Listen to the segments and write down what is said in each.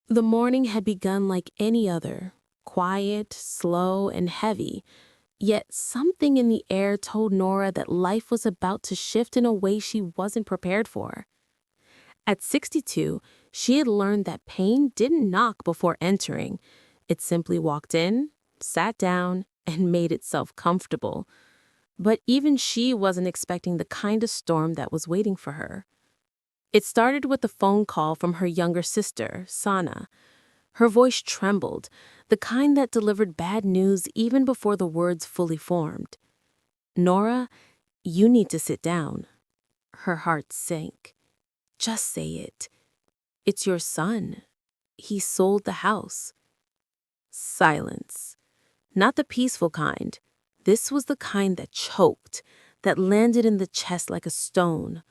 The morning had begun like any other, quiet, slow, and heavy, yet something in the air told Nora that life was about to shift in a way she wasn't prepared for. At 62, she had learned that pain didn't knock before entering. It simply walked in, sat down, and made itself comfortable. But even she wasn't expecting the kind of storm that was waiting for her. It started with a phone call from her younger sister, Sana. Her voice trembled, the kind that delivered bad news even before the words fully formed. "Nora, you need to sit down." Her heart sank. "Just say it. It's your son. He sold the house." Silence. Not the peaceful kind. This was the kind that choked, that landed in the chest like a stone.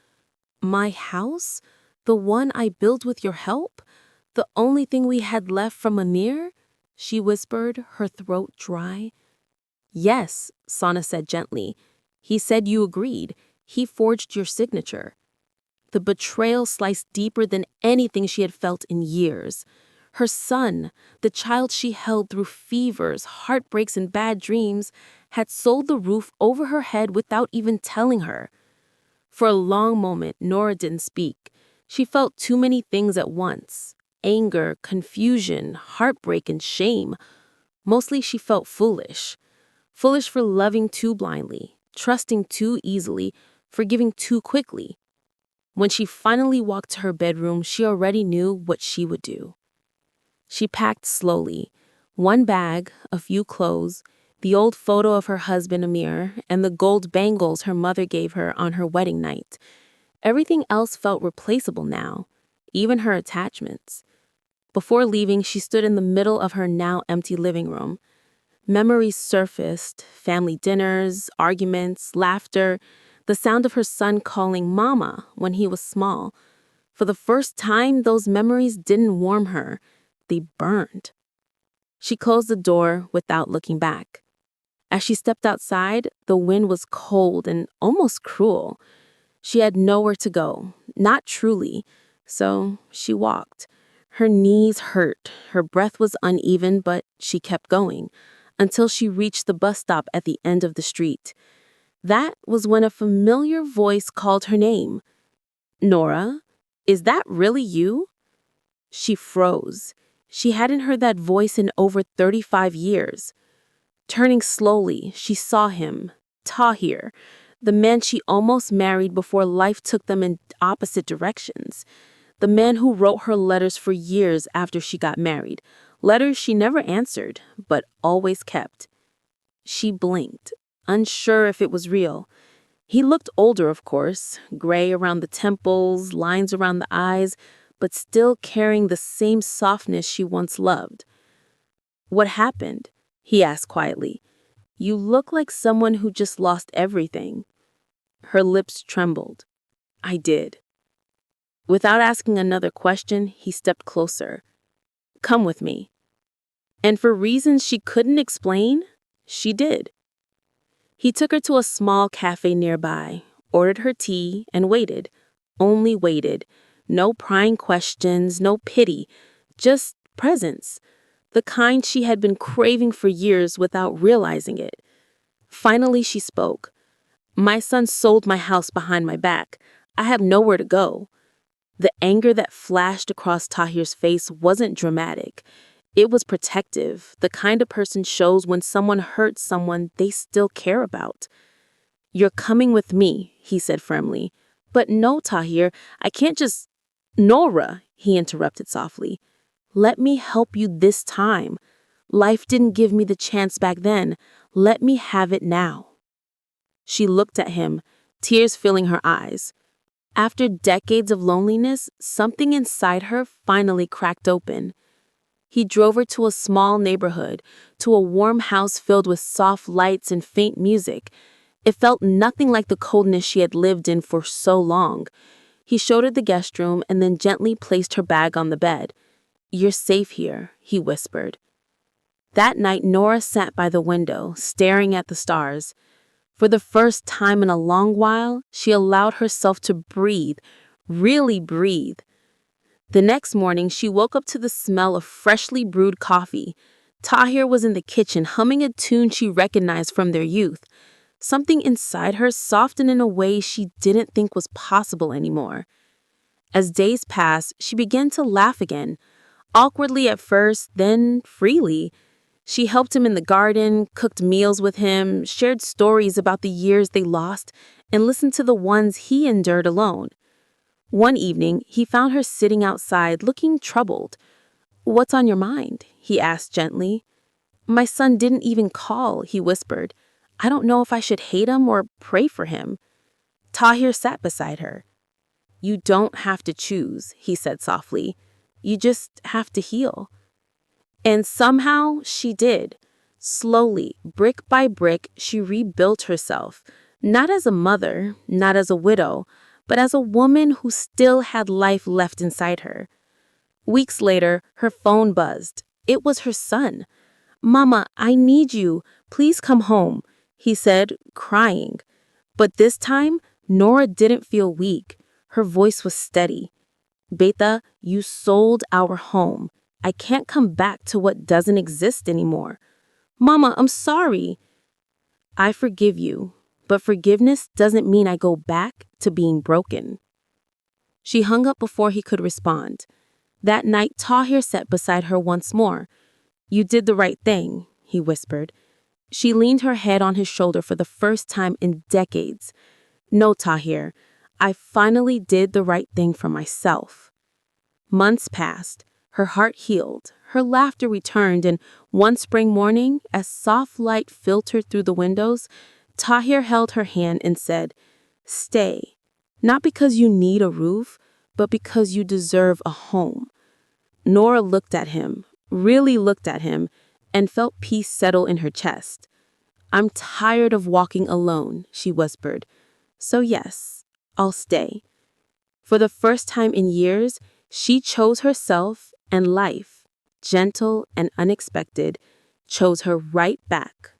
"My house? The one I built with your help? The only thing we had left from Amir?" she whispered, her throat dry. "Yes," Sana said gently. "He said you agreed. He forged your signature." The betrayal sliced deeper than anything she had felt in years. Her son, the child she held through fevers, heartbreaks, and bad dreams, had sold the roof over her head without even telling her. For a long moment, Nora didn't speak. She felt too many things at once: anger, confusion, heartbreak, and shame. Mostly she felt foolish. Foolish for loving too blindly, trusting too easily, forgiving too quickly. When she finally walked to her bedroom, she already knew what she would do. She packed slowly: one bag, a few clothes, the old photo of her husband Amir, and the gold bangles her mother gave her on her wedding night. Everything else felt replaceable now, even her attachments. Before leaving, she stood in the middle of her now empty living room. Memories surfaced: family dinners, arguments, laughter, the sound of her son calling Mama when he was small. For the first time, those memories didn't warm her. They burned. She closed the door without looking back. As she stepped outside, the wind was cold and almost cruel. She had nowhere to go, not truly, so she walked. Her knees hurt, her breath was uneven, but she kept going until she reached the bus stop at the end of the street. That was when a familiar voice called her name. "Nora, is that really you?" She froze. She hadn't heard that voice in over 35 years. Turning slowly, she saw him, Tahir, the man she almost married before life took them in opposite directions. The man who wrote her letters for years after she got married. Letters she never answered, but always kept. She blinked, unsure if it was real. He looked older, of course, gray around the temples, lines around the eyes, but still carrying the same softness she once loved. "What happened?" he asked quietly. "You look like someone who just lost everything." Her lips trembled. "I did." Without asking another question, he stepped closer. "Come with me." And for reasons she couldn't explain, she did. He took her to a small cafe nearby, ordered her tea, and waited. Only waited. No prying questions, no pity, just presence. The kind she had been craving for years without realizing it. Finally, she spoke. "My son sold my house behind my back. I have nowhere to go." The anger that flashed across Tahir's face wasn't dramatic. It was protective, the kind of person shows when someone hurts someone they still care about. "You're coming with me," he said firmly. "But no, Tahir, I can't just—" "Nora," he interrupted softly. "Let me help you this time. Life didn't give me the chance back then. Let me have it now." She looked at him, tears filling her eyes. After decades of loneliness, something inside her finally cracked open. He drove her to a small neighborhood, to a warm house filled with soft lights and faint music. It felt nothing like the coldness she had lived in for so long. He showed her the guest room and then gently placed her bag on the bed. "You're safe here," he whispered. That night, Nora sat by the window, staring at the stars. For the first time in a long while, she allowed herself to breathe, really breathe. The next morning, she woke up to the smell of freshly brewed coffee. Tahir was in the kitchen humming a tune she recognized from their youth. Something inside her softened in a way she didn't think was possible anymore. As days passed, she began to laugh again, awkwardly at first, then freely. She helped him in the garden, cooked meals with him, shared stories about the years they lost, and listened to the ones he endured alone. One evening, he found her sitting outside looking troubled. "What's on your mind?" he asked gently. "My son didn't even call," he whispered. "I don't know if I should hate him or pray for him." Tahir sat beside her. "You don't have to choose," he said softly. "You just have to heal." And somehow she did. Slowly, brick by brick, she rebuilt herself, not as a mother, not as a widow, but as a woman who still had life left inside her. Weeks later, her phone buzzed. It was her son. "Mama, I need you. Please come home," he said, crying. But this time, Nora didn't feel weak. Her voice was steady. "Beta, you sold our home. I can't come back to what doesn't exist anymore." "Mama, I'm sorry." "I forgive you, but forgiveness doesn't mean I go back to being broken." She hung up before he could respond. That night, Tahir sat beside her once more. "You did the right thing," he whispered. She leaned her head on his shoulder for the first time in decades. "No, Tahir, I finally did the right thing for myself." Months passed. Her heart healed. Her laughter returned, and one spring morning, as soft light filtered through the windows, Tahir held her hand and said, "Stay, not because you need a roof, but because you deserve a home." Nora looked at him, really looked at him, and felt peace settle in her chest. "I'm tired of walking alone," she whispered. "So yes, I'll stay." For the first time in years, she chose herself, and life, gentle and unexpected, chose her right back.